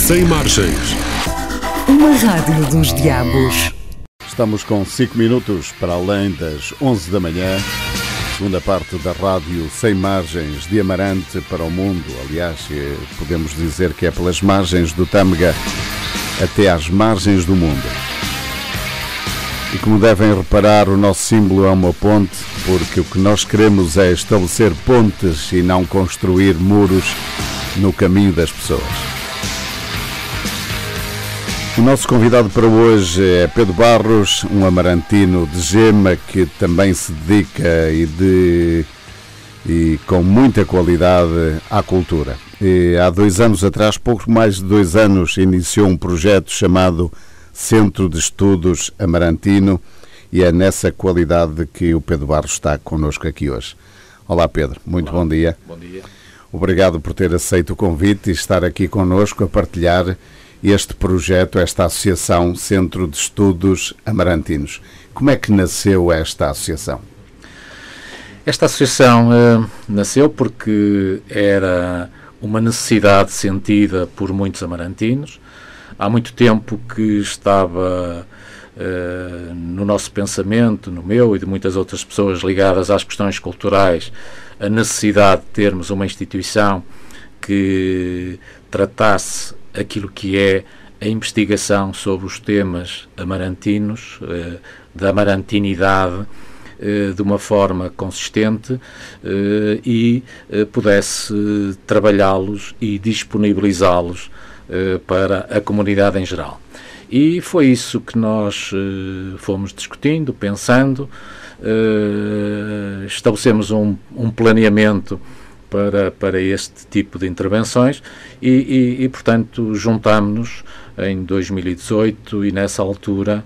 Sem Margens. Uma rádio dos diabos. Estamos com 5 minutos para além das 11 da manhã. Segunda parte da rádio Sem Margens, de Amarante para o mundo. Aliás, podemos dizer que é pelas margens do Tâmega até às margens do mundo. E como devem reparar, o nosso símbolo é uma ponte, porque o que nós queremos é estabelecer pontes e não construir muros no caminho das pessoas. O nosso convidado para hoje é Pedro Barros, um amarantino de Gema que também se dedica e com muita qualidade à cultura. E há 2 anos atrás, pouco mais de 2 anos, iniciou um projeto chamado Centro de Estudos Amarantino e é nessa qualidade que o Pedro Barros está connosco aqui hoje. Olá Pedro, muito bom dia. Bom dia. Obrigado por ter aceito o convite e estar aqui connosco a partilhar este projeto, esta associação Centro de Estudos Amarantinos. Como é que nasceu esta associação? Esta associação nasceu porque era uma necessidade sentida por muitos amarantinos. Há muito tempo que estava no nosso pensamento, no meu e de muitas outras pessoas ligadas às questões culturais, a necessidade de termos uma instituição que tratasse aquilo que é a investigação sobre os temas amarantinos, da amarantinidade, de uma forma consistente e pudesse trabalhá-los e disponibilizá-los para a comunidade em geral. E foi isso que nós fomos discutindo, pensando, estabelecemos um planeamento para este tipo de intervenções e portanto, juntámos-nos em 2018 e nessa altura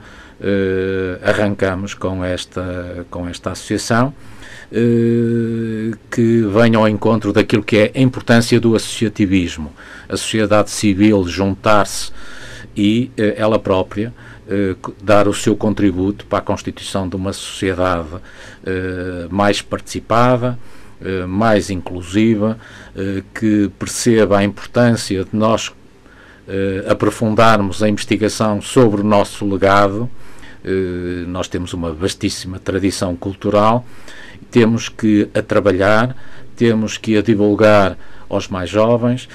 arrancamos com esta associação que vem ao encontro daquilo que é a importância do associativismo, a sociedade civil juntar-se e ela própria dar o seu contributo para a constituição de uma sociedade mais participada, mais inclusiva, que perceba a importância de nós aprofundarmos a investigação sobre o nosso legado. Nós temos uma vastíssima tradição cultural, temos que a trabalhar, temos que a divulgar aos mais jovens,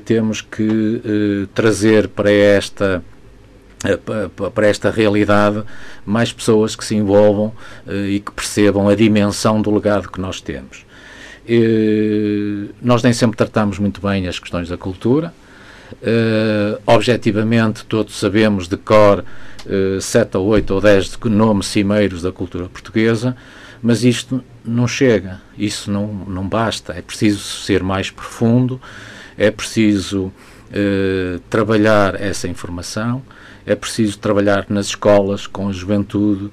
temos que trazer para esta realidade mais pessoas que se envolvam e que percebam a dimensão do legado que nós temos. Nós nem sempre tratamos muito bem as questões da cultura. Objetivamente, todos sabemos de cor 7 ou 8 ou 10 nomes cimeiros da cultura portuguesa, mas isto não chega, isso não basta. É preciso ser mais profundo, é preciso trabalhar essa informação, é preciso trabalhar nas escolas, com a juventude,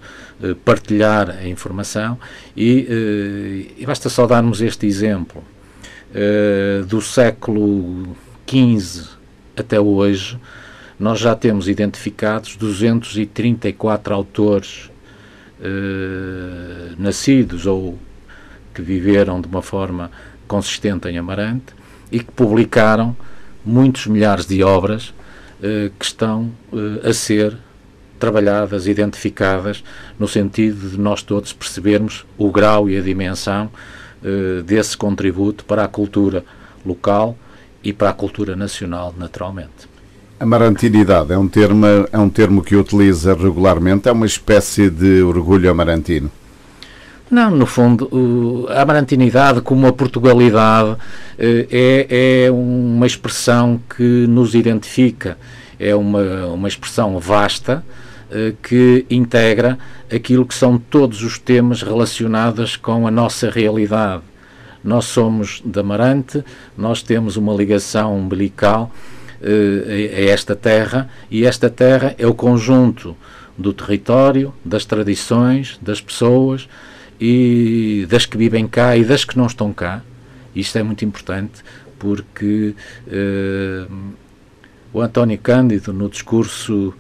partilhar a informação e basta só darmos este exemplo. Do século XV até hoje, nós já temos identificados 234 autores nascidos ou que viveram de uma forma consistente em Amarante e que publicaram muitos milhares de obras que estão a ser trabalhadas, identificadas, no sentido de nós todos percebermos o grau e a dimensão desse contributo para a cultura local e para a cultura nacional, naturalmente. Amarantinidade é um termo que utiliza regularmente, é uma espécie de orgulho amarantino. Não, no fundo, a amarantinidade, como a Portugalidade, é uma expressão que nos identifica, é uma expressão vasta que integra aquilo que são todos os temas relacionados com a nossa realidade. Nós somos de Amarante, nós temos uma ligação umbilical a esta terra, e esta terra é o conjunto do território, das tradições, das pessoas, e das que vivem cá e das que não estão cá. Isto é muito importante porque o António Cândido, no discurso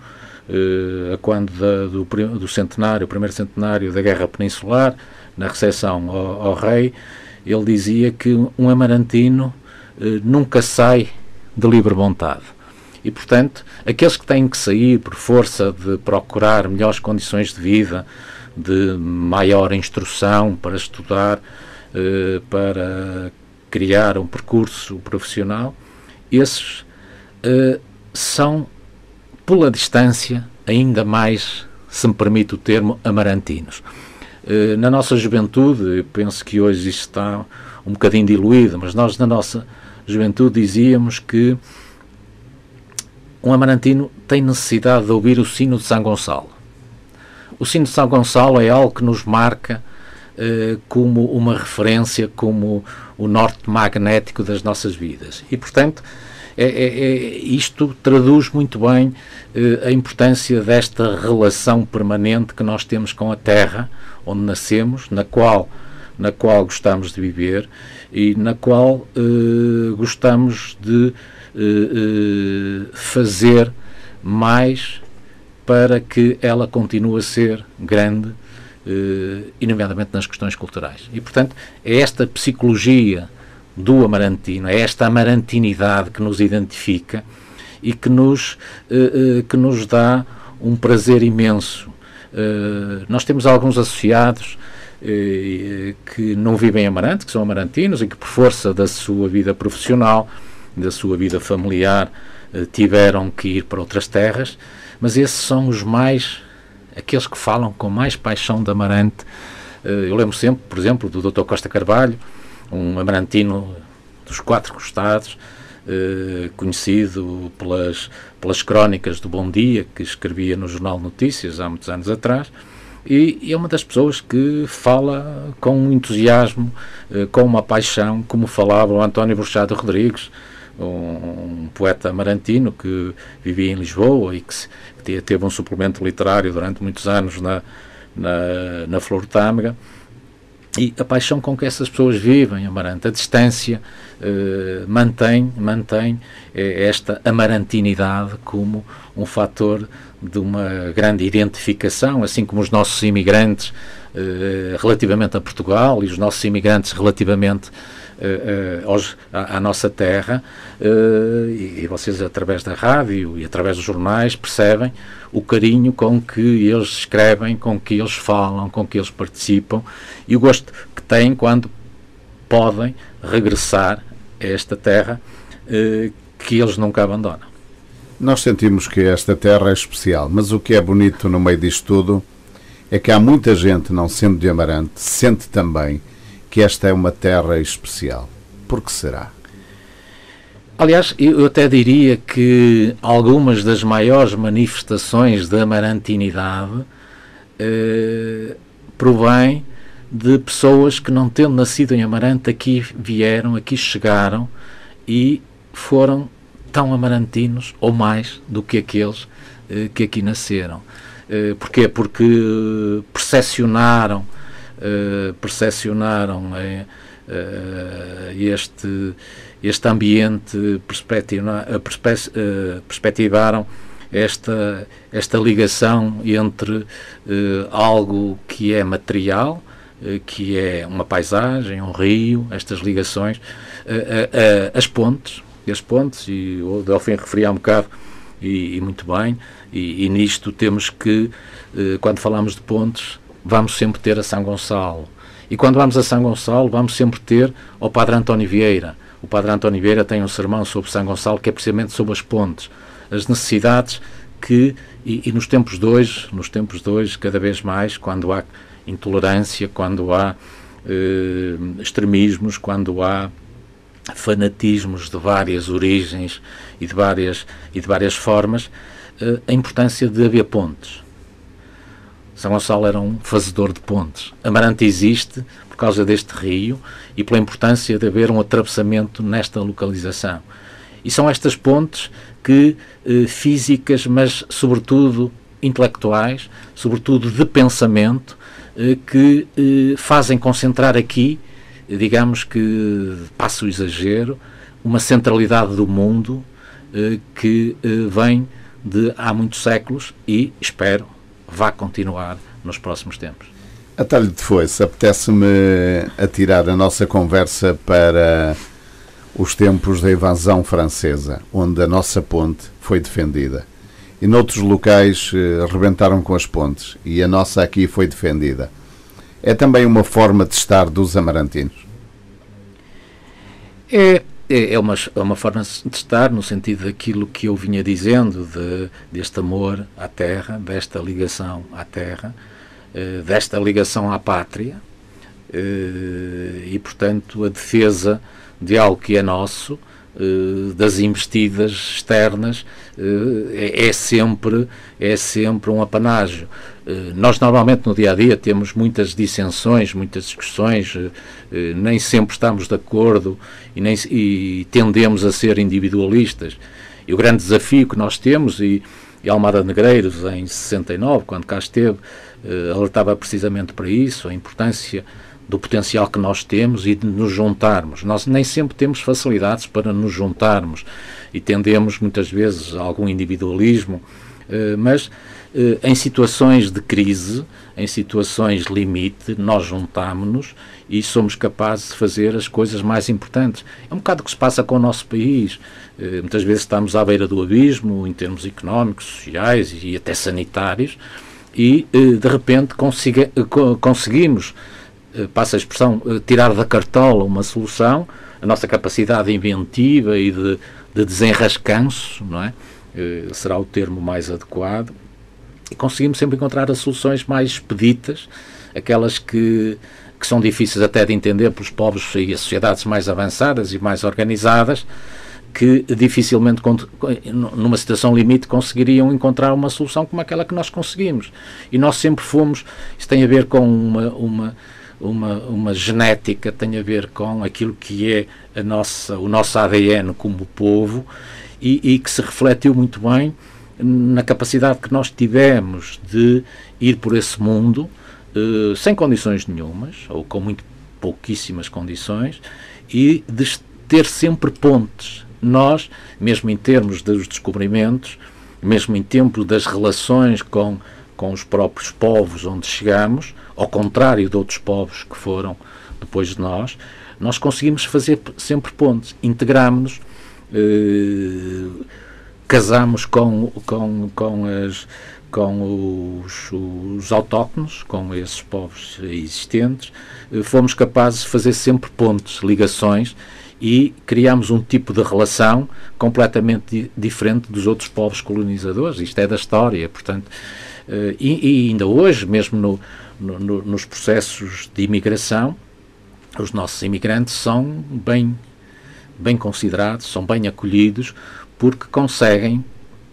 do centenário, o primeiro centenário da Guerra Peninsular, na recepção ao rei, ele dizia que um amarantino nunca sai de livre vontade. E, portanto, aqueles que têm que sair por força de procurar melhores condições de vida, de maior instrução para estudar, para criar um percurso profissional, esses são, pela distância, ainda mais, se me permite o termo, amarantinos. Na nossa juventude, eu penso que hoje isto está um bocadinho diluído, mas nós na nossa juventude dizíamos que um amarantino tem necessidade de ouvir o sino de São Gonçalo. O sino de São Gonçalo é algo que nos marca como uma referência, como o norte magnético das nossas vidas. E, portanto, isto traduz muito bem a importância desta relação permanente que nós temos com a terra onde nascemos, na qual gostamos de viver e na qual gostamos de fazer mais para que ela continue a ser grande, e nomeadamente nas questões culturais. E, portanto, é esta psicologia do amarantino, é esta amarantinidade que nos identifica e que nos dá um prazer imenso. Nós temos alguns associados que não vivem em Amarante, que são amarantinos e que, por força da sua vida profissional, da sua vida familiar, tiveram que ir para outras terras, mas esses são os mais, aqueles que falam com mais paixão de Amarante. Eu lembro sempre, por exemplo, do Dr. Costa Carvalho, um amarantino dos Quatro Costados, conhecido pelas crónicas do Bom Dia, que escrevia no Jornal Notícias há muitos anos atrás, e é uma das pessoas que fala com um entusiasmo, com uma paixão, como falava o António Bruxado Rodrigues, um poeta amarantino que vivia em Lisboa e que teve um suplemento literário durante muitos anos na Flor Tâmega. E a paixão com que essas pessoas vivem em Amarante, a distância, mantém esta amarantinidade como um fator de uma grande identificação, assim como os nossos imigrantes relativamente a Portugal e os nossos imigrantes relativamente à nossa terra, e vocês, através da rádio e através dos jornais, percebem o carinho com que eles escrevem, com que eles falam, com que eles participam e o gosto que têm quando podem regressar a esta terra que eles nunca abandonam. Nós sentimos que esta terra é especial, mas o que é bonito no meio disto tudo é que há muita gente, não sendo de Amarante, sente também que esta é uma terra especial. Por que será? Aliás, eu até diria que algumas das maiores manifestações da amarantinidade provém de pessoas que, não tendo nascido em Amarante, aqui vieram, aqui chegaram e foram tão amarantinos ou mais do que aqueles que aqui nasceram. Porquê? Porque percepcionaram este ambiente, perspectivaram esta ligação entre algo que é material, que é uma paisagem, um rio, estas ligações, as pontes, e o Delfim referia há um bocado, e muito bem, e nisto temos que, quando falamos de pontes, vamos sempre ter a São Gonçalo. E quando vamos a São Gonçalo, vamos sempre ter ao Padre António Vieira. O Padre António Vieira tem um sermão sobre São Gonçalo que é precisamente sobre as pontes, as necessidades que, e nos tempos de hoje, cada vez mais, quando há intolerância, quando há extremismos, quando há fanatismos de várias origens e de várias formas, a importância de haver pontes. São Gonçalo era um fazedor de pontes. Amarante existe por causa deste rio e pela importância de haver um atravessamento nesta localização. E são estas pontes que, físicas, mas sobretudo intelectuais, sobretudo de pensamento, que fazem concentrar aqui, digamos que, passa o exagero, uma centralidade do mundo que vem de há muitos séculos e, espero, vai continuar nos próximos tempos. Atalho de foice, apetece-me atirar a nossa conversa para os tempos da invasão francesa, onde a nossa ponte foi defendida. E noutros locais arrebentaram com as pontes, e a nossa aqui foi defendida. É também uma forma de estar dos amarantinos? É uma forma de estar, no sentido daquilo que eu vinha dizendo, deste amor à terra, desta ligação à terra, desta ligação à pátria, e, portanto, a defesa de algo que é nosso, das investidas externas, é sempre um apanágio. Nós normalmente no dia-a-dia temos muitas dissensões, muitas discussões, nem sempre estamos de acordo e tendemos a ser individualistas. E o grande desafio que nós temos, e Almada Negreiros em 69, quando cá esteve, alertava precisamente para isso, a importância do potencial que nós temos e de nos juntarmos. Nós nem sempre temos facilidades para nos juntarmos e tendemos muitas vezes a algum individualismo, mas em situações de crise, em situações limite, nós juntamos-nos e somos capazes de fazer as coisas mais importantes. É um bocado o que se passa com o nosso país. Muitas vezes estamos à beira do abismo, em termos económicos, sociais e até sanitários, e de repente conseguimos, passa a expressão, tirar da cartola uma solução. A nossa capacidade inventiva e de desenrascanço, não é? Será o termo mais adequado, e conseguimos sempre encontrar as soluções mais expeditas, aquelas que são difíceis até de entender pelos povos e as sociedades mais avançadas e mais organizadas, que dificilmente, numa situação limite, conseguiriam encontrar uma solução como aquela que nós conseguimos. E nós sempre fomos, isso tem a ver com uma genética, tem a ver com aquilo que é o nosso ADN como povo, e que se refletiu muito bem na capacidade que nós tivemos de ir por esse mundo sem condições nenhumas, ou com muito pouquíssimas condições, e de ter sempre pontes. Nós, mesmo em termos dos descobrimentos, mesmo em termos das relações com os próprios povos onde chegamos, ao contrário de outros povos que foram depois de nós conseguimos fazer sempre pontes, integramos-nos, casamos com os autóctonos, com esses povos existentes, fomos capazes de fazer sempre pontes, ligações, e criámos um tipo de relação completamente diferente dos outros povos colonizadores. Isto é da história, portanto, e ainda hoje, mesmo nos processos de imigração, os nossos imigrantes são bem considerados, são bem acolhidos, porque conseguem,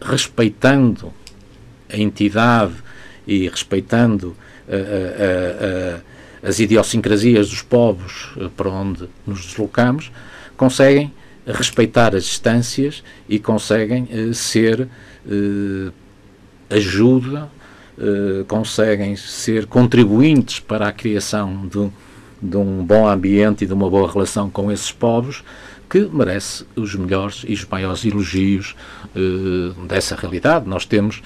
respeitando a entidade e respeitando as idiosincrasias dos povos para onde nos deslocamos, conseguem respeitar as distâncias e conseguem ser ajuda, conseguem ser contribuintes para a criação de um bom ambiente e de uma boa relação com esses povos, que merece os melhores e os maiores elogios dessa realidade. Nós temos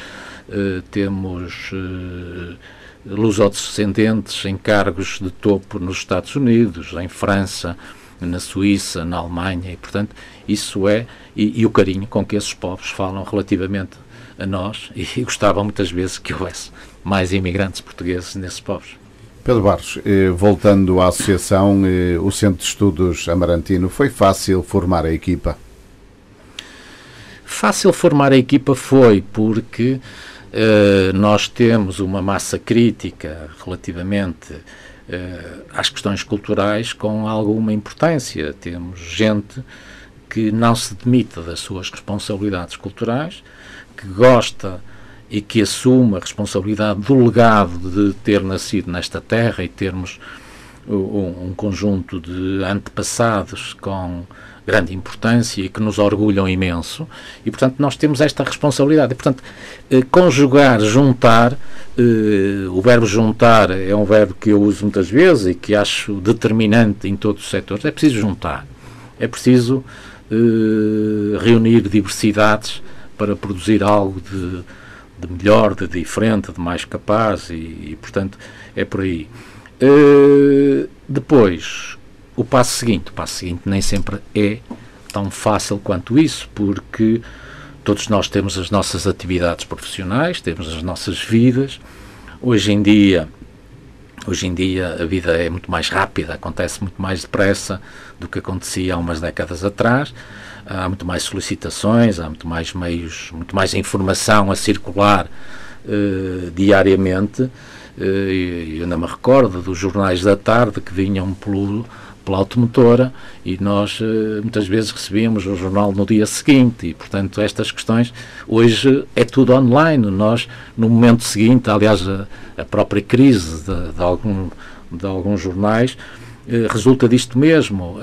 lusodescendentes em cargos de topo nos Estados Unidos, em França, na Suíça, na Alemanha, e, portanto, isso é, e o carinho com que esses povos falam relativamente a nós, e gostavam muitas vezes que houvesse mais imigrantes portugueses nesses povos. Pedro Barros, voltando à associação, o Centro de Estudos Amarantino, foi fácil formar a equipa? Fácil formar a equipa foi, porque nós temos uma massa crítica relativamente às questões culturais com alguma importância. Temos gente que não se demite das suas responsabilidades culturais, que gosta e que assume a responsabilidade do legado de ter nascido nesta terra e termos um conjunto de antepassados com grande importância e que nos orgulham imenso, e, portanto, nós temos esta responsabilidade. E, portanto, conjugar, juntar, o verbo juntar é um verbo que eu uso muitas vezes e que acho determinante em todos os setores. É preciso juntar, é preciso reunir diversidades para produzir algo de melhor, de diferente, de mais capaz, e, portanto, é por aí. Depois, o passo seguinte nem sempre é tão fácil quanto isso, porque todos nós temos as nossas atividades profissionais, temos as nossas vidas. Hoje em dia a vida é muito mais rápida, acontece muito mais depressa do que acontecia há umas décadas atrás. Há muito mais solicitações, há muito mais meios, muito mais informação a circular diariamente. Eu ainda me recordo dos jornais da tarde que vinham pela automotora e nós muitas vezes recebíamos o jornal no dia seguinte e, portanto, estas questões, hoje é tudo online. Nós, no momento seguinte, aliás, a própria crise de alguns jornais resulta disto mesmo.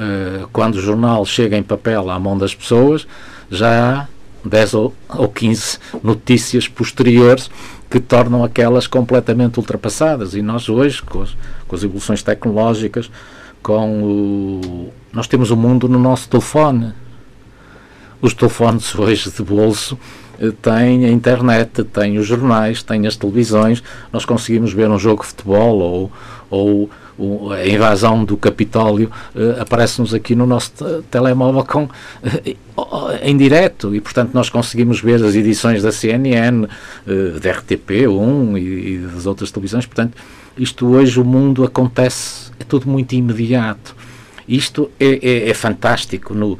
Quando o jornal chega em papel à mão das pessoas, já há 10 ou 15 notícias posteriores que tornam aquelas completamente ultrapassadas. E nós hoje, com as evoluções tecnológicas, nós temos o mundo no nosso telefone. Os telefones hoje de bolso têm a internet, têm os jornais, têm as televisões. Nós conseguimos ver um jogo de futebol ou a invasão do Capitólio aparece-nos aqui no nosso telemóvel em direto, e portanto nós conseguimos ver as edições da CNN, da RTP1 e das outras televisões. Portanto, isto hoje, o mundo acontece, é tudo muito imediato. Isto é fantástico no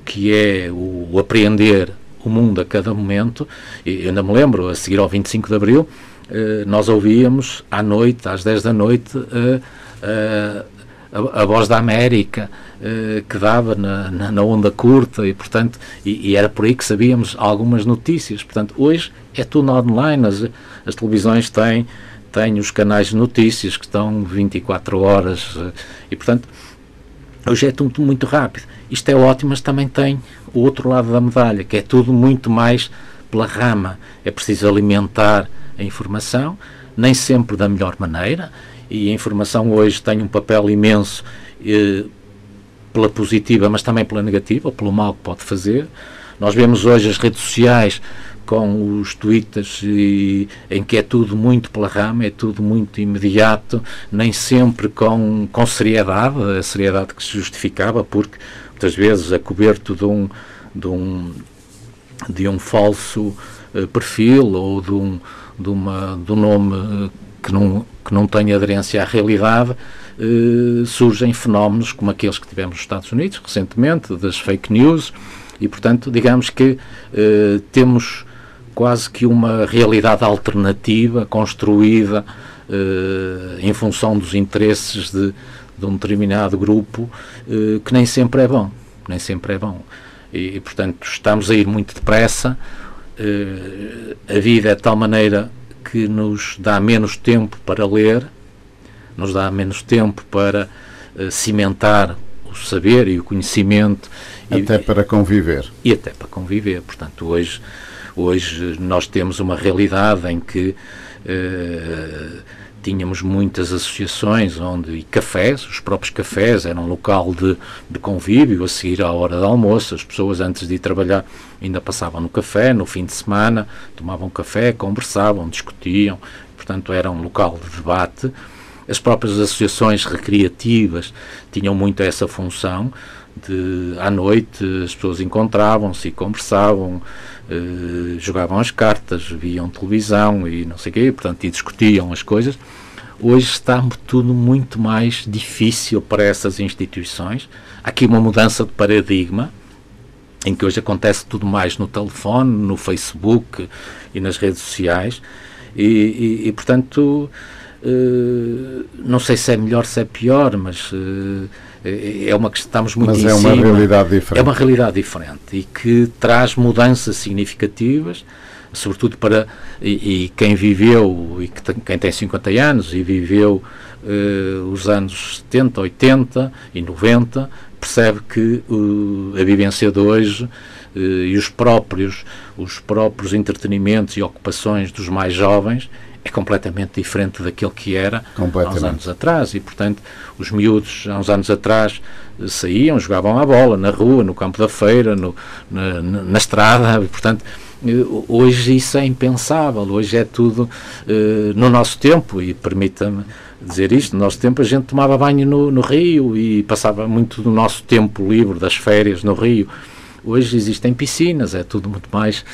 que é o apreender o mundo a cada momento. Eu ainda me lembro, a seguir ao 25 de Abril, nós ouvíamos à noite, às 10 da noite, a Voz da América, que dava na onda curta, e portanto e era por aí que sabíamos algumas notícias. Portanto, hoje é tudo online. As televisões têm os canais de notícias que estão 24 horas e portanto hoje é tudo muito rápido. Isto é ótimo, mas também tem o outro lado da medalha, que é tudo muito mais pela rama. É preciso alimentar a informação, nem sempre da melhor maneira, e a informação hoje tem um papel imenso pela positiva, mas também pela negativa, ou pelo mal que pode fazer. Nós vemos hoje as redes sociais com os twitters em que é tudo muito pela rama, é tudo muito imediato, nem sempre com seriedade, a seriedade que se justificava, porque muitas vezes é coberto de um falso perfil ou de um nome que não tem aderência à realidade. Surgem fenómenos como aqueles que tivemos nos Estados Unidos recentemente, das fake news, e portanto digamos que temos quase que uma realidade alternativa construída em função dos interesses de um determinado grupo, que nem sempre é bom, e portanto estamos a ir muito depressa. A vida é de tal maneira que nos dá menos tempo para ler, nos dá menos tempo para cimentar o saber e o conhecimento, até para conviver. E até para conviver. Portanto, hoje nós temos uma realidade em que tínhamos muitas associações e cafés, os próprios cafés eram um local de convívio. A seguir à hora de almoço, as pessoas antes de ir trabalhar ainda passavam no café, no fim de semana tomavam café, conversavam, discutiam, portanto era um local de debate. As próprias associações recreativas tinham muito essa função à noite as pessoas encontravam-se e conversavam, jogavam as cartas, viam televisão e não sei o quê, portanto, e discutiam as coisas. Hoje está tudo muito mais difícil para essas instituições. Há aqui uma mudança de paradigma, em que hoje acontece tudo mais no telefone, no Facebook e nas redes sociais, e portanto, não sei se é melhor, se é pior, mas é uma que estamos muito em cima. Mas é uma realidade diferente. É uma realidade diferente e que traz mudanças significativas, sobretudo para e quem viveu, e quem tem 50 anos e viveu os anos 70, 80 e 90, percebe que a vivência de hoje e os próprios entretenimentos e ocupações dos mais jovens é completamente diferente daquilo que era há uns anos atrás. E, portanto, os miúdos, há uns anos atrás, saíam, jogavam à bola, na rua, no campo da feira, na estrada. E, portanto, hoje isso é impensável. Hoje é tudo no nosso tempo. E permita-me dizer isto. No nosso tempo a gente tomava banho no rio e passava muito do nosso tempo livre, das férias, no rio. Hoje existem piscinas, é tudo muito mais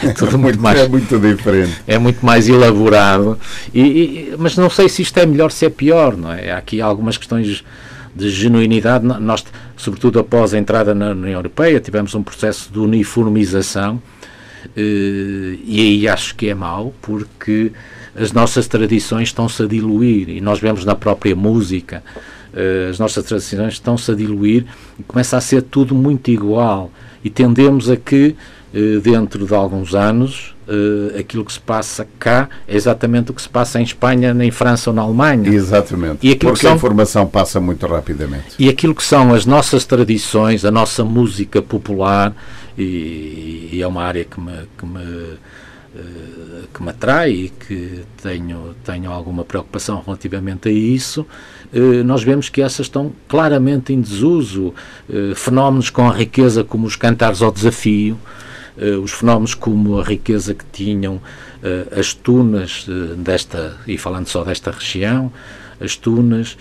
é muito diferente. É muito mais elaborado, mas não sei se isto é melhor, se é pior, não é? Há aqui algumas questões de genuinidade. Nós, sobretudo após a entrada na União Europeia, tivemos um processo de uniformização, e aí acho que é mau, porque as nossas tradições estão-se a diluir, e nós vemos na própria música, as nossas tradições estão-se a diluir e começa a ser tudo muito igual, e tendemos a que dentro de alguns anos aquilo que se passa cá é exatamente o que se passa em Espanha, em França ou na Alemanha. Exatamente, porque a informação passa muito rapidamente. E aquilo que são as nossas tradições, a nossa música popular, e é uma área que me atrai e que tenho alguma preocupação relativamente a isso. Nós vemos que essas estão claramente em desuso. Fenómenos com a riqueza como os cantares ao desafio, os fenómenos como a riqueza que tinham as tunas e falando só desta região, as tunas,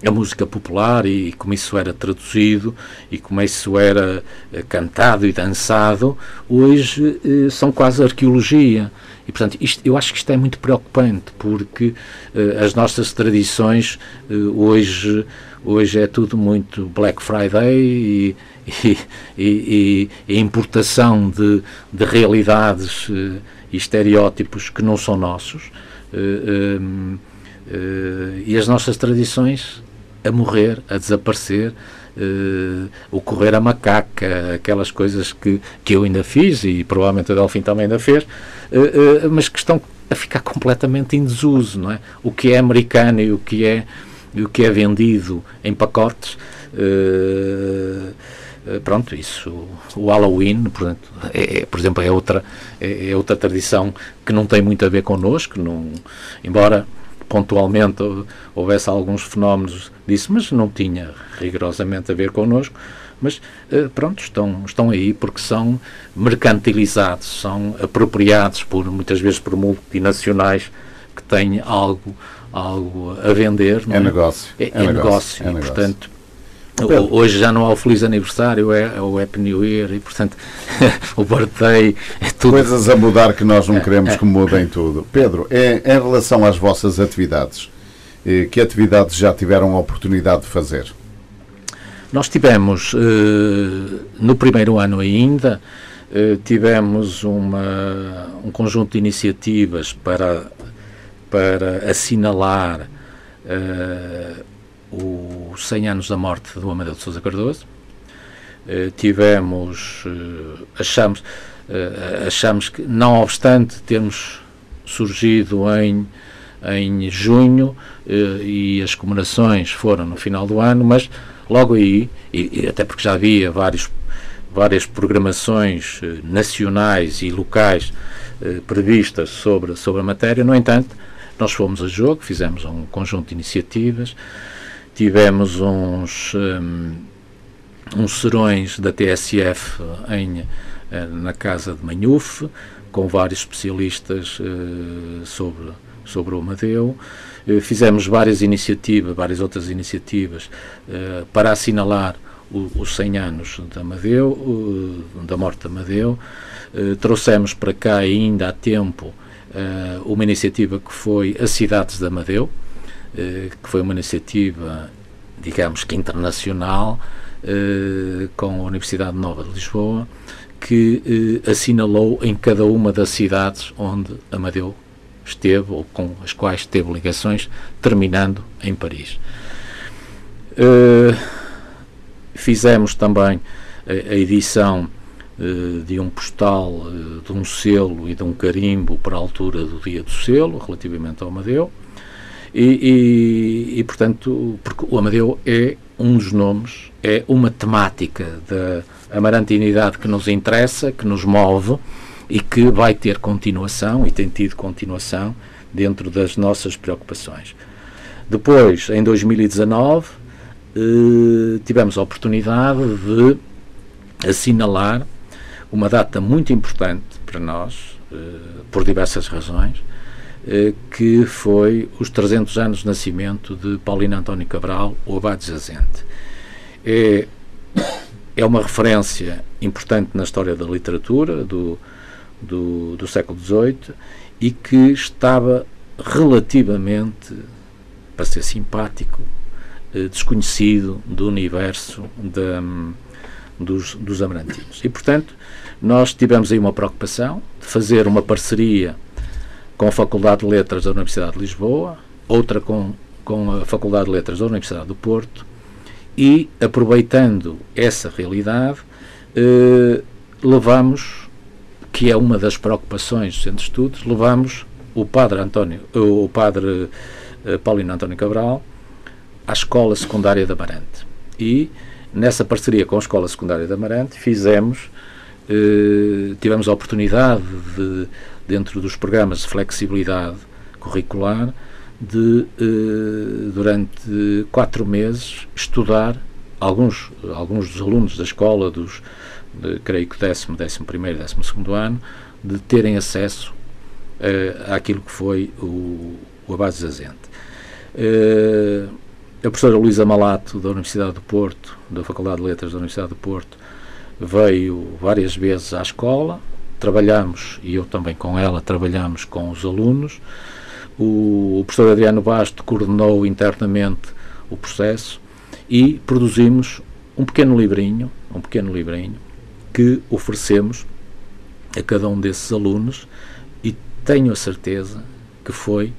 a música popular, e como isso era traduzido e como isso era cantado e dançado, hoje são quase arqueologia. E, portanto, eu acho que isto é muito preocupante, porque as nossas tradições hoje é tudo muito Black Friday e importação de realidades e estereótipos que não são nossos, e as nossas tradições a morrer, a desaparecer, o correr a macaca, aquelas coisas que eu ainda fiz, e provavelmente a Delfim também ainda fez, mas que estão a ficar completamente em desuso, não é? O que é americano e o que é vendido em pacotes, pronto, isso, o Halloween, portanto, por exemplo, é outra tradição que não tem muito a ver connosco, embora pontualmente houvesse alguns fenómenos disso, mas não tinha rigorosamente a ver connosco. Mas pronto, estão aí porque são mercantilizados, são apropriados muitas vezes por multinacionais que têm algo a vender. Não é? Negócio. É negócio. E, portanto, hoje já não há o Feliz Aniversário, é o Happy New Year, e portanto o birthday, é tudo. Coisas a mudar que nós não queremos que mudem tudo. Pedro, em relação às vossas atividades, que atividades já tiveram a oportunidade de fazer? Nós tivemos, no primeiro ano ainda, tivemos um conjunto de iniciativas para assinalar os 100 anos da morte do Amadeu de Sousa Cardoso. Achamos que, não obstante termos surgido em junho, e as comemorações foram no final do ano, mas logo aí, e até porque já havia várias programações nacionais e locais previstas sobre a matéria, no entanto, nós fomos a jogo, fizemos um conjunto de iniciativas, tivemos uns serões da TSF na Casa de Manhufe, com vários especialistas sobre o Amadeu. Fizemos várias outras iniciativas para assinalar os 100 anos de Amadeu, da morte de Amadeu. Trouxemos para cá ainda há tempo uma iniciativa que foi as Cidades de Amadeu, que foi uma iniciativa, digamos que internacional, com a Universidade Nova de Lisboa, que assinalou em cada uma das cidades onde Amadeu esteve, ou com as quais teve ligações, terminando em Paris. Fizemos também a edição de um postal, de um selo e de um carimbo para a altura do dia do selo, relativamente ao Amadeu, e portanto, porque o Amadeu é um dos nomes, é uma temática da amarantinidade que nos interessa, que nos move e que vai ter continuação, e tem tido continuação, dentro das nossas preocupações. Depois, em 2019, tivemos a oportunidade de assinalar uma data muito importante para nós, por diversas razões, que foi os 300 anos de nascimento de Paulino António Cabral, o Abade Jazente. É uma referência importante na história da literatura do século XVIII e que estava relativamente, para ser simpático, desconhecido do universo dos amarantinos. E, portanto, nós tivemos aí uma preocupação de fazer uma parceria com a Faculdade de Letras da Universidade de Lisboa, outra com a Faculdade de Letras da Universidade do Porto, e, aproveitando essa realidade, levamos, que é uma das preocupações do Centro de Estudos, levamos o padre Paulino António Cabral à Escola Secundária de Amarante. E, nessa parceria com a Escola Secundária de Amarante, tivemos a oportunidade de, dentro dos programas de flexibilidade curricular, de, durante 4 meses, estudar alguns dos alunos da escola, creio que 10º, 11º e 12º ano, de terem acesso àquilo que foi o Abade Jazente. A professora Luísa Malato, da Universidade do Porto, da Faculdade de Letras da Universidade do Porto, veio várias vezes à escola, trabalhamos, e eu também com ela, trabalhamos com os alunos. O professor Adriano Basto coordenou internamente o processo e produzimos um pequeno livrinho que oferecemos a cada um desses alunos, e tenho a certeza que foi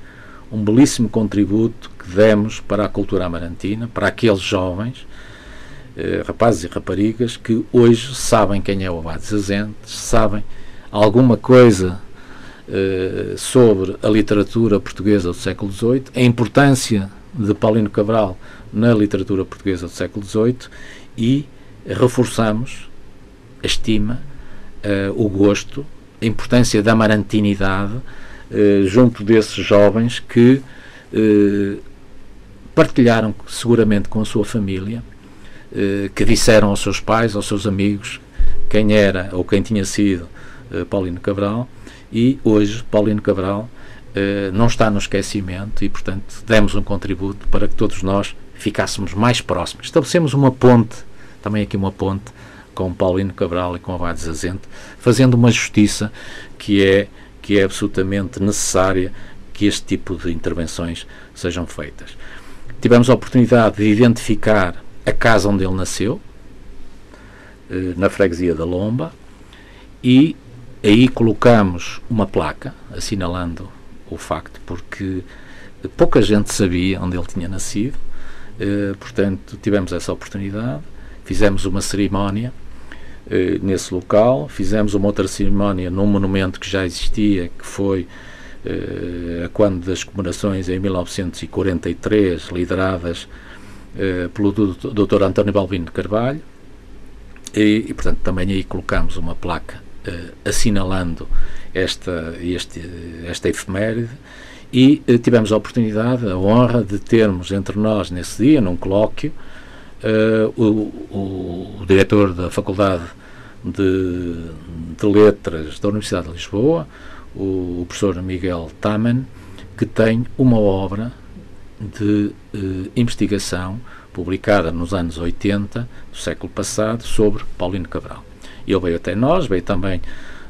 um belíssimo contributo que demos para a cultura amarantina, para aqueles jovens, rapazes e raparigas, que hoje sabem quem é o Abade Jazente, sabem alguma coisa sobre a literatura portuguesa do século XVIII, a importância de Paulino Cabral na literatura portuguesa do século XVIII, e reforçamos a estima, o gosto, a importância da amarantinidade junto desses jovens que partilharam seguramente com a sua família, que disseram aos seus pais, aos seus amigos, quem era ou quem tinha sido Paulino Cabral. E hoje Paulino Cabral não está no esquecimento e, portanto, demos um contributo para que todos nós ficássemos mais próximos. Estabelecemos uma ponte, também aqui uma ponte, com Paulino Cabral e com Abade Jazente, fazendo uma justiça que é absolutamente necessária que este tipo de intervenções sejam feitas. Tivemos a oportunidade de identificar a casa onde ele nasceu, na freguesia da Lomba, e aí colocamos uma placa assinalando o facto, porque pouca gente sabia onde ele tinha nascido. Portanto, tivemos essa oportunidade, fizemos uma cerimónia nesse local, fizemos uma outra cerimónia num monumento que já existia, que foi a quando das comemorações em 1943, lideradas pelo Dr. António Balbino de Carvalho, e portanto também aí colocamos uma placa assinalando esta efeméride, e tivemos a oportunidade, a honra de termos entre nós nesse dia, num colóquio, o diretor da Faculdade de Letras da Universidade de Lisboa, o professor Miguel Taman, que tem uma obra de investigação publicada nos anos 80 do século passado sobre Paulino Cabral. Ele veio até nós, veio também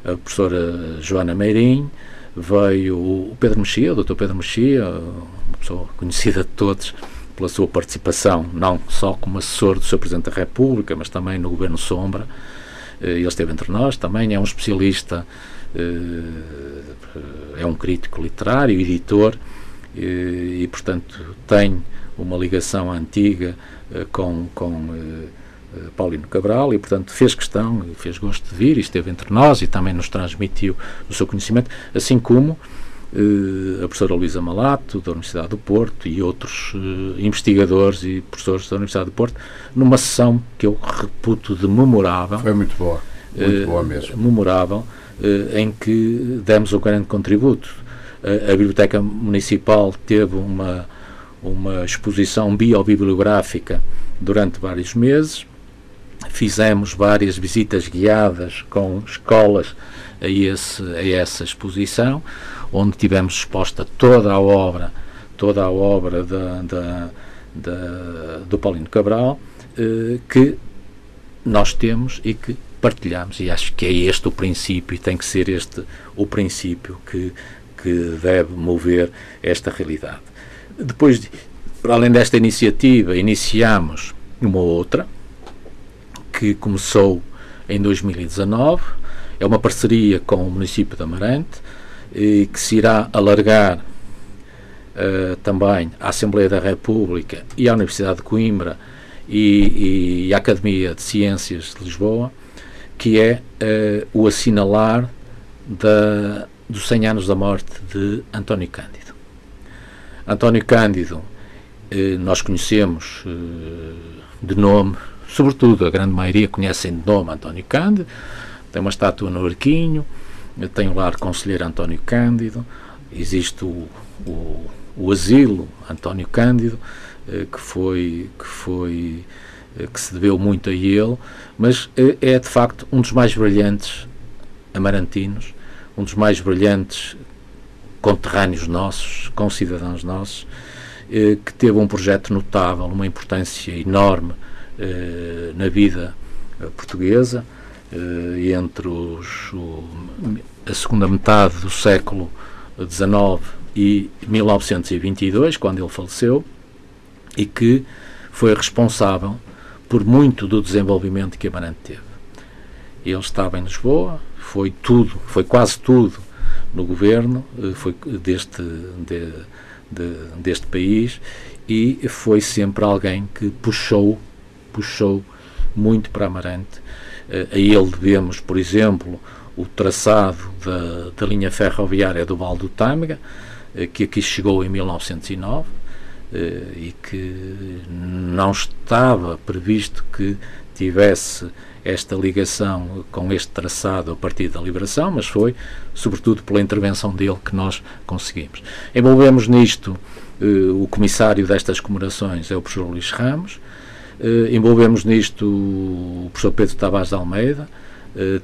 a professora Joana Meirim, veio o Pedro Mexia, o Dr. Pedro Mexia, uma pessoa conhecida de todos pela sua participação, não só como assessor do Sr. Presidente da República, mas também no Governo Sombra. Ele esteve entre nós, também é um especialista, é um crítico literário, editor, e portanto tem uma ligação antiga com Paulino Cabral, e portanto fez questão, fez gosto de vir, e esteve entre nós e também nos transmitiu o seu conhecimento, assim como a professora Luísa Malato, da Universidade do Porto, e outros investigadores e professores da Universidade do Porto, numa sessão que eu reputo de memorável. Foi muito boa mesmo. Memorável, em que demos um grande contributo. A Biblioteca Municipal teve uma exposição biobibliográfica durante vários meses, fizemos várias visitas guiadas com escolas a essa exposição, onde tivemos exposta toda a obra do Paulino Cabral, que nós temos e que partilhamos, e acho que é este o princípio, e tem que ser este o princípio que deve mover esta realidade. Depois, para além desta iniciativa, iniciamos uma outra, que começou em 2019, é uma parceria com o município de Amarante, que se irá alargar também à Assembleia da República e à Universidade de Coimbra e à Academia de Ciências de Lisboa, que é o assinalar dos 100 anos da morte de António Cândido. António Cândido, nós conhecemos de nome, sobretudo a grande maioria conhecem de nome António Cândido, tem uma estátua no Arquinho, tem o lar Conselheiro António Cândido, existe o asilo António Cândido, que se deveu muito a ele, mas é de facto um dos mais brilhantes amarantinos, um dos mais brilhantes conterrâneos nossos, concidadãos nossos, que teve um projeto notável, uma importância enorme na vida portuguesa, entre a segunda metade do século XIX e 1922, quando ele faleceu, e que foi responsável por muito do desenvolvimento que Amarante teve. Ele estava em Lisboa, foi quase tudo no governo deste país, e foi sempre alguém que puxou muito para Amarante. A ele devemos, por exemplo, o traçado da linha ferroviária do Val do Tâmega, que aqui chegou em 1909, e que não estava previsto que tivesse esta ligação com este traçado a partir da liberação, mas foi sobretudo pela intervenção dele que nós conseguimos. Envolvemos nisto o comissário destas comemorações é o professor Luís Ramos, envolvemos nisto o professor Pedro Tavares de Almeida,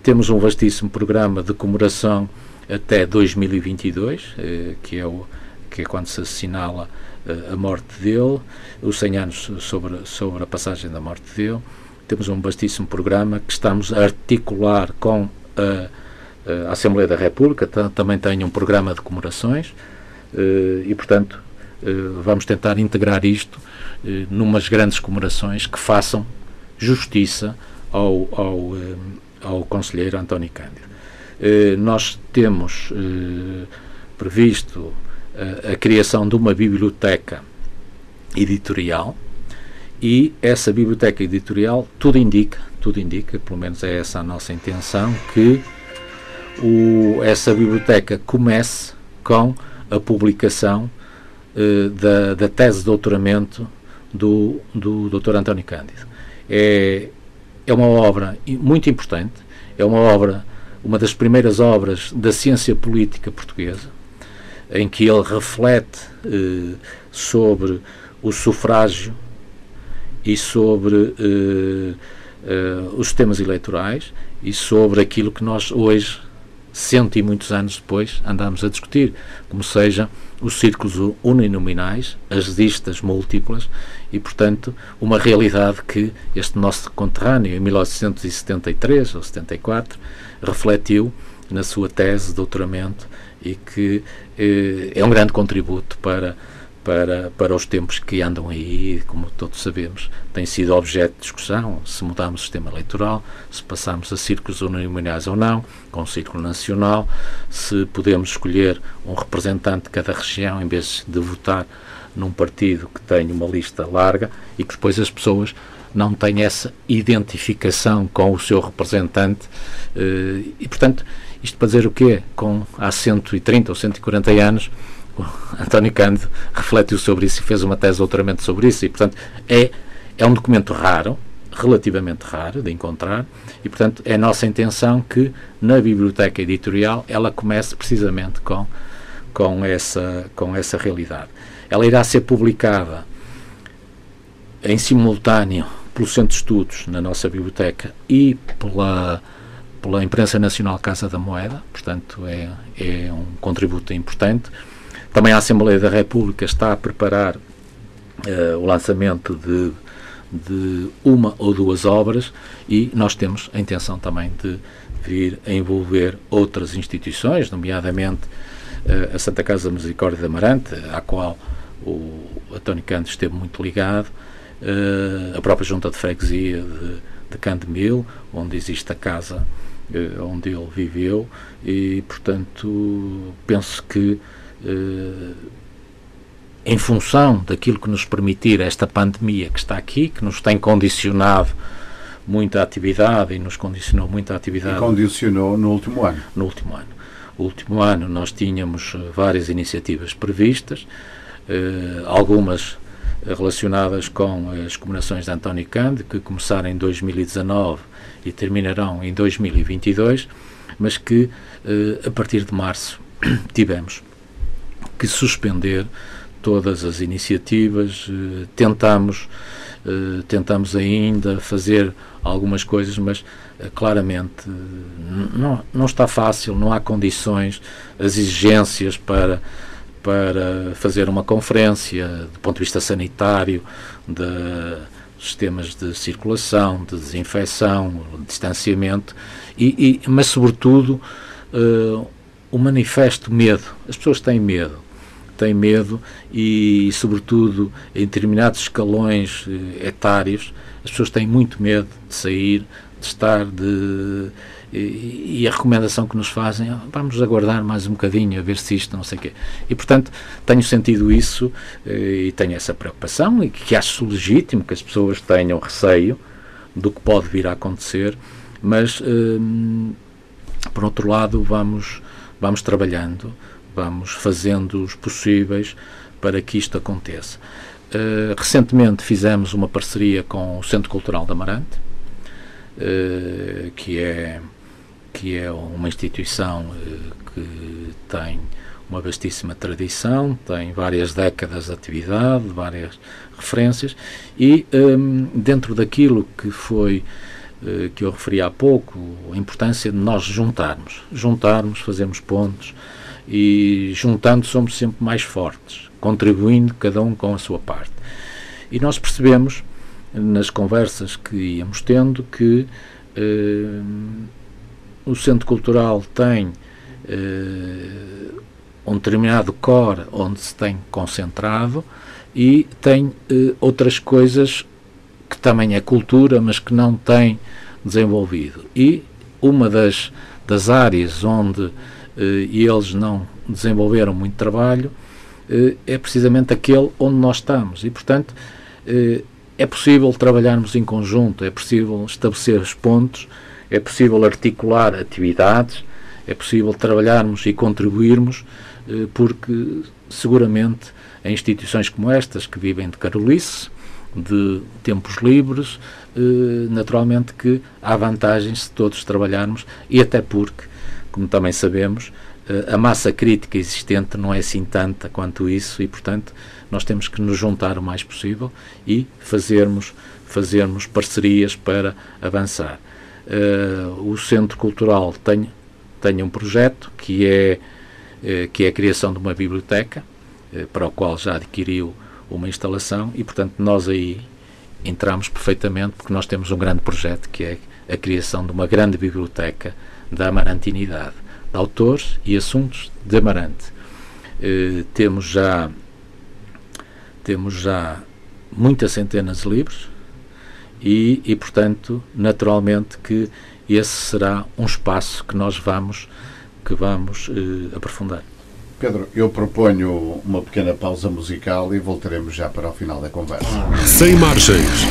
temos um vastíssimo programa de comemoração até 2022, que é quando se assinala a morte dele, os 100 anos sobre a passagem da morte dele. Temos um vastíssimo programa que estamos a articular com a Assembleia da República, também tem um programa de comemorações, e portanto vamos tentar integrar isto numas grandes comemorações que façam justiça ao Conselheiro António Cândido. Nós temos previsto a criação de uma biblioteca editorial, e essa biblioteca editorial tudo indica, pelo menos é essa a nossa intenção, que essa biblioteca comece com a publicação da tese de doutoramento do Dr. António Cândido. É uma obra muito importante, é uma das primeiras obras da ciência política portuguesa, em que ele reflete sobre o sufrágio e sobre os sistemas eleitorais e sobre aquilo que nós hoje, 100 e muitos anos depois, andamos a discutir, como seja os círculos uninominais, as listas múltiplas, e portanto uma realidade que este nosso conterrâneo em 1973 ou 74 refletiu na sua tese de doutoramento, e que é um grande contributo para os tempos que andam aí, como todos sabemos, tem sido objeto de discussão, se mudarmos o sistema eleitoral, se passarmos a círculos uninominais ou não, com o círculo nacional, se podemos escolher um representante de cada região em vez de votar num partido que tem uma lista larga e que depois as pessoas não têm essa identificação com o seu representante, e portanto, isto para dizer o quê? Há 130 ou 140 anos, António Cândido refletiu sobre isso e fez uma tese de doutoramento sobre isso, e portanto é um documento raro, relativamente raro de encontrar, e portanto é nossa intenção que na biblioteca editorial ela comece precisamente com essa realidade. Ela irá ser publicada em simultâneo pelo Centro de Estudos na nossa biblioteca e pela Imprensa Nacional Casa da Moeda, portanto é um contributo importante. Também a Assembleia da República está a preparar o lançamento de uma ou duas obras, e nós temos a intenção também de vir a envolver outras instituições, nomeadamente a Santa Casa da Misericórdia de Amarante, à qual o António Cândido esteve muito ligado, a própria Junta de Freguesia de Candemil, onde existe a casa onde ele viveu, e portanto penso que em função daquilo que nos permitir esta pandemia que está aqui, que nos tem condicionado muita atividade e nos condicionou muita atividade. E condicionou no último ano. No último ano. No último ano nós tínhamos várias iniciativas previstas, algumas relacionadas com as comemorações de António Cândido, que começaram em 2019 e terminarão em 2022, mas que a partir de março tivemos que suspender todas as iniciativas. Tentamos ainda fazer algumas coisas, mas claramente não está fácil, não há condições, as exigências para fazer uma conferência do ponto de vista sanitário, de sistemas de circulação, de desinfecção, de distanciamento, mas sobretudo o manifesto medo. As pessoas têm medo e sobretudo em determinados escalões etários as pessoas têm muito medo de sair, de estar, e a recomendação que nos fazem, vamos aguardar mais um bocadinho a ver se isto, não sei o quê. E portanto tenho sentido isso e tenho essa preocupação, e que acho legítimo que as pessoas tenham receio do que pode vir a acontecer, mas por outro lado vamos trabalhando, vamos fazendo os possíveis para que isto aconteça. Recentemente fizemos uma parceria com o Centro Cultural de Amarante, que é uma instituição que tem uma vastíssima tradição, tem várias décadas de atividade, várias referências, e dentro daquilo que foi que eu referi há pouco, a importância de nós juntarmos, fazermos pontos, e juntando somos sempre mais fortes, contribuindo cada um com a sua parte. E nós percebemos, nas conversas que íamos tendo, que o Centro Cultural tem um determinado core onde se tem concentrado, e tem outras coisas que também é cultura, mas que não tem desenvolvido. E uma das áreas onde eles não desenvolveram muito trabalho é precisamente aquele onde nós estamos, e portanto é possível trabalharmos em conjunto, é possível estabelecer os pontos, é possível articular atividades, é possível trabalharmos e contribuirmos, porque seguramente em instituições como estas, que vivem de carolice, de tempos livres, naturalmente que há vantagens se todos trabalharmos, e até porque, como também sabemos, a massa crítica existente não é assim tanta quanto isso, e portanto nós temos que nos juntar o mais possível e fazermos parcerias para avançar. O Centro Cultural tem um projeto que é a criação de uma biblioteca, para o qual já adquiriu uma instalação, e portanto nós aí entramos perfeitamente, porque nós temos um grande projeto que é a criação de uma grande biblioteca da amarantinidade, de autores e assuntos de Amarante. Temos já muitas centenas de livros, e portanto naturalmente que esse será um espaço que nós vamos aprofundar. Pedro, eu proponho uma pequena pausa musical e voltaremos já para o final da conversa. Sem Margens.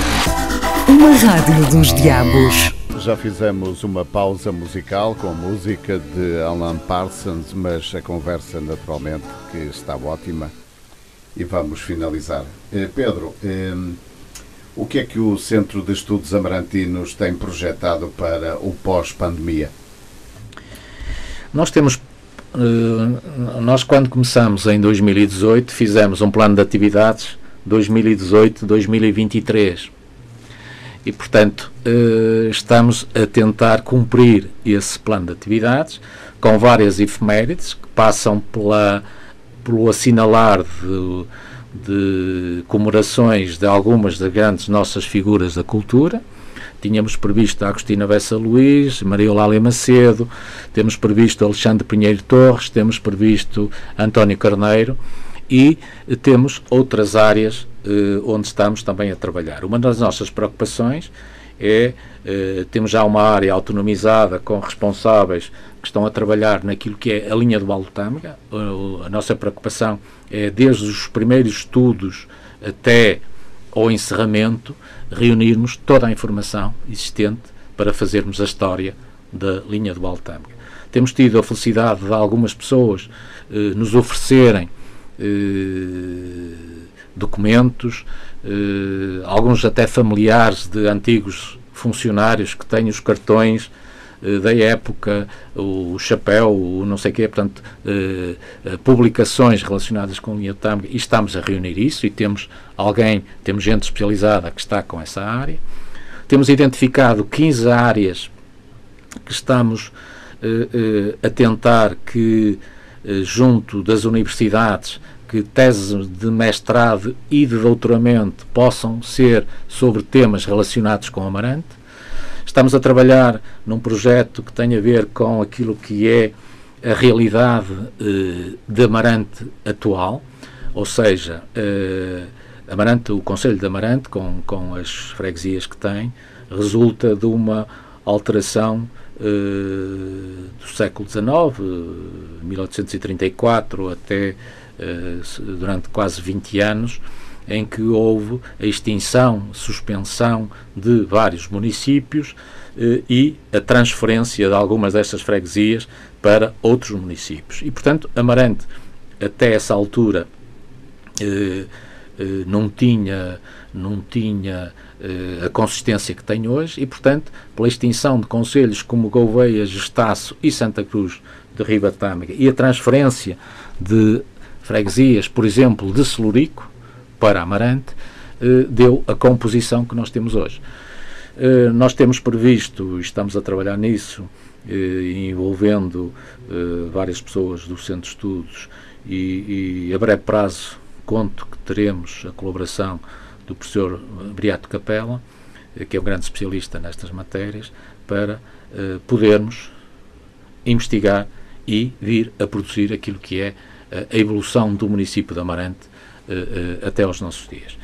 Uma rádio dos diabos. Já fizemos uma pausa musical com música de Alan Parsons, mas a conversa naturalmente que está ótima, e vamos finalizar. Pedro, o que é que o Centro de Estudos Amarantinos tem projetado para o pós-pandemia? Nós quando começamos em 2018 fizemos um plano de atividades 2018-2023, E, portanto, estamos a tentar cumprir esse plano de atividades com várias efemérides que passam pelo assinalar de comemorações de algumas das grandes nossas figuras da cultura. Tínhamos previsto a Agostina Bessa Luís, Maria Eulália Macedo, temos previsto Alexandre Pinheiro Torres, temos previsto António Carneiro e temos outras áreas onde estamos também a trabalhar. Uma das nossas preocupações é, temos já uma área autonomizada com responsáveis que estão a trabalhar naquilo que é a linha do Val do Tâmega. A nossa preocupação é, desde os primeiros estudos até ao encerramento, reunirmos toda a informação existente para fazermos a história da linha do Val do Tâmega. Temos tido a felicidade de algumas pessoas nos oferecerem documentos, alguns até familiares de antigos funcionários que têm os cartões da época, o chapéu, o não sei o quê, portanto, publicações relacionadas com a linha do Tâmega, e estamos a reunir isso, e temos gente especializada que está com essa área. Temos identificado 15 áreas que estamos a tentar que, junto das universidades, que teses de mestrado e de doutoramento possam ser sobre temas relacionados com Amarante. Estamos a trabalhar num projeto que tem a ver com aquilo que é a realidade de Amarante atual, ou seja, Amarante, o Concelho de Amarante, com as freguesias que tem, resulta de uma alteração do século XIX, 1834 até durante quase 20 anos, em que houve a extinção, suspensão de vários municípios e a transferência de algumas destas freguesias para outros municípios. E, portanto, Amarante, até essa altura, não tinha a consistência que tem hoje e, portanto, pela extinção de concelhos como Gouveia, Gestaço e Santa Cruz de Ribatâmega e a transferência de freguesias, por exemplo, de Celurico para Amarante, deu a composição que nós temos hoje. Nós temos previsto, estamos a trabalhar nisso, envolvendo várias pessoas do Centro de Estudos e a breve prazo conto que teremos a colaboração do professor Briato Capela, que é um grande especialista nestas matérias, para podermos investigar e vir a produzir aquilo que é a evolução do município de Amarante até aos nossos dias.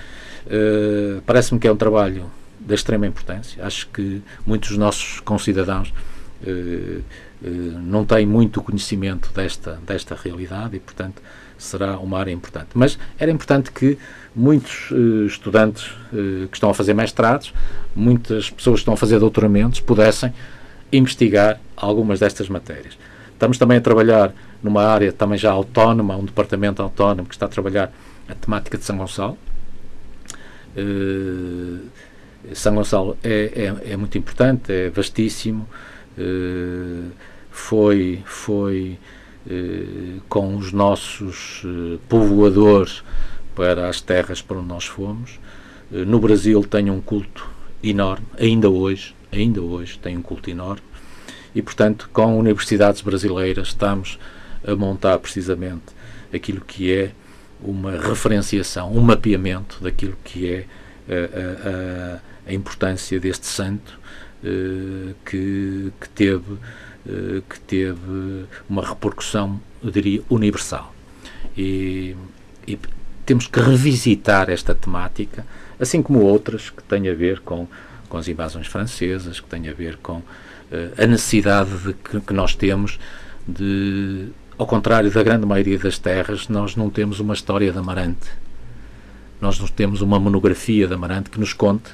Parece-me que é um trabalho de extrema importância. Acho que muitos dos nossos concidadãos não têm muito conhecimento desta realidade e, portanto, será uma área importante. Mas era importante que muitos estudantes que estão a fazer mestrados, muitas pessoas que estão a fazer doutoramentos, pudessem investigar algumas destas matérias. Estamos também a trabalhar numa área também já autónoma, um departamento autónomo que está a trabalhar a temática de São Gonçalo. São Gonçalo é muito importante, é vastíssimo, foi com os nossos povoadores para as terras para onde nós fomos. No Brasil tem um culto enorme, ainda hoje tem um culto enorme, e, portanto, com universidades brasileiras estamos a montar precisamente aquilo que é uma referenciação, um mapeamento daquilo que é a importância deste santo que teve uma repercussão, eu diria, universal. E temos que revisitar esta temática, assim como outras que têm a ver com as invasões francesas, que têm a ver com a necessidade que nós temos de, ao contrário da grande maioria das terras, nós não temos uma história de Amarante. Nós não temos uma monografia de Amarante que nos conte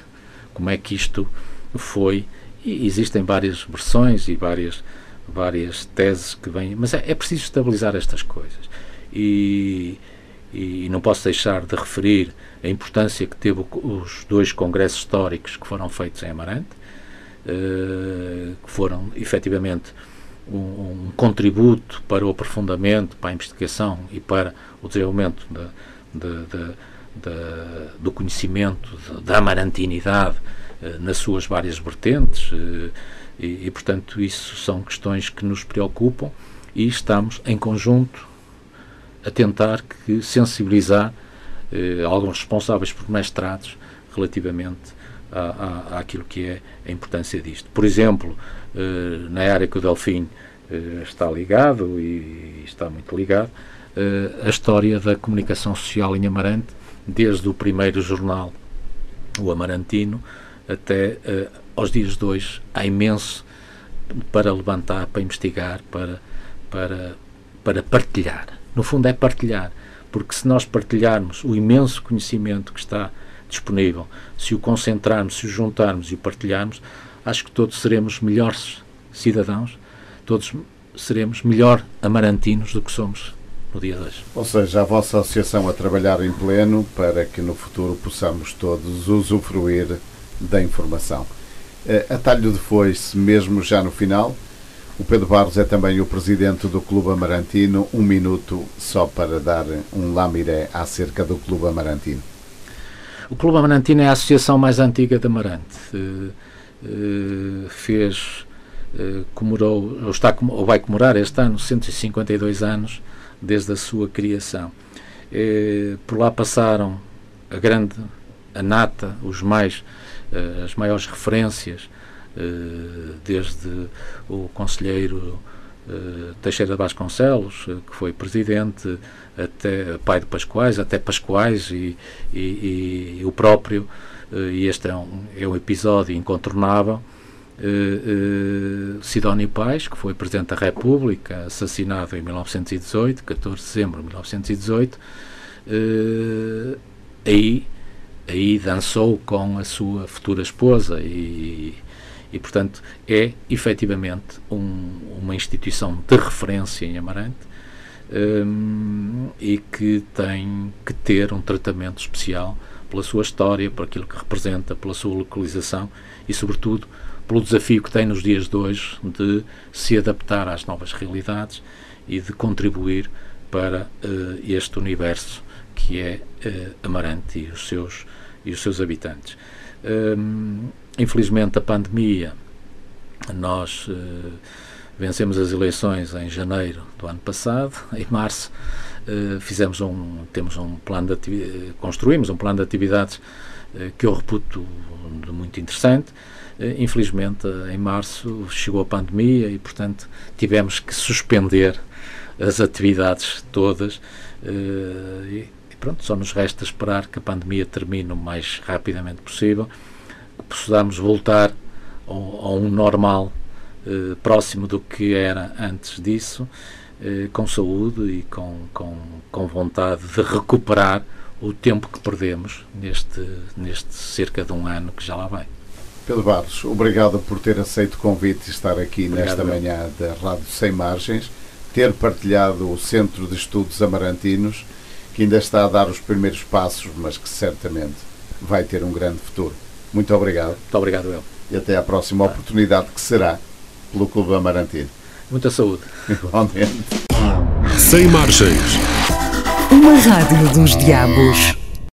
como é que isto foi. E existem várias versões e várias teses que vêm, mas é preciso estabilizar estas coisas. E não posso deixar de referir a importância que teve os 2 congressos históricos que foram feitos em Amarante, que foram efetivamente um contributo para o aprofundamento, para a investigação e para o desenvolvimento do conhecimento da amarantinidade nas suas várias vertentes, e, portanto, isso são questões que nos preocupam e estamos em conjunto a tentar sensibilizar alguns responsáveis por mestrados relativamente àquilo que é a importância disto. Por exemplo, na área que o Delfim está ligado e está muito ligado, a história da comunicação social em Amarante, desde o primeiro jornal, o Amarantino, até aos dias de hoje, há imenso para levantar, para investigar, para partilhar. No fundo é partilhar, porque se nós partilharmos o imenso conhecimento que está disponível, se o concentrarmos, se o juntarmos e o partilharmos, acho que todos seremos melhores cidadãos, todos seremos melhor amarantinos do que somos no dia de hoje. Ou seja, a vossa associação a trabalhar em pleno para que no futuro possamos todos usufruir da informação. A talho de foice, mesmo já no final, o Pedro Barros é também o presidente do Clube Amarantino. Um minuto só para dar um lamiré acerca do Clube Amarantino. O Clube Amarantino é a associação mais antiga de Amarante. Comemorou, ou vai comemorar este ano, 152 anos desde a sua criação. Por lá passaram a nata, as maiores referências, desde o conselheiro Teixeira de Vasconcelos, que foi presidente, até pai de Pascoais, até Pascoais e o próprio, e este é um episódio incontornável, Sidónio Pais, que foi Presidente da República, assassinado em 1918, 14 de dezembro de 1918, aí dançou com a sua futura esposa e portanto, é efetivamente uma instituição de referência em Amarante, e que tem que ter um tratamento especial pela sua história, por aquilo que representa, pela sua localização e, sobretudo, pelo desafio que tem nos dias de hoje de se adaptar às novas realidades e de contribuir para este universo que é Amarante e os seus habitantes. Infelizmente, a pandemia, nós vencemos as eleições em janeiro do ano passado. Em março construímos um plano de atividades que eu reputo de muito interessante. Infelizmente, em março chegou a pandemia e, portanto, tivemos que suspender as atividades todas, e pronto, só nos resta esperar que a pandemia termine o mais rapidamente possível, que possamos voltar a um normal próximo do que era antes disso, com saúde e com vontade de recuperar o tempo que perdemos neste cerca de um ano que já lá vai. Pedro Barros, obrigado por ter aceito o convite e estar aqui nesta Obrigado. manhã da Rádio Sem Margens, ter partilhado o Centro de Estudos Amarantinos, que ainda está a dar os primeiros passos, mas que certamente vai ter um grande futuro. Muito obrigado. Muito obrigado, eu. E até à próxima oportunidade, que será pelo Clube Amarantino. Muita saúde. Igualmente. Sem Margens. Uma rádio dos diabos.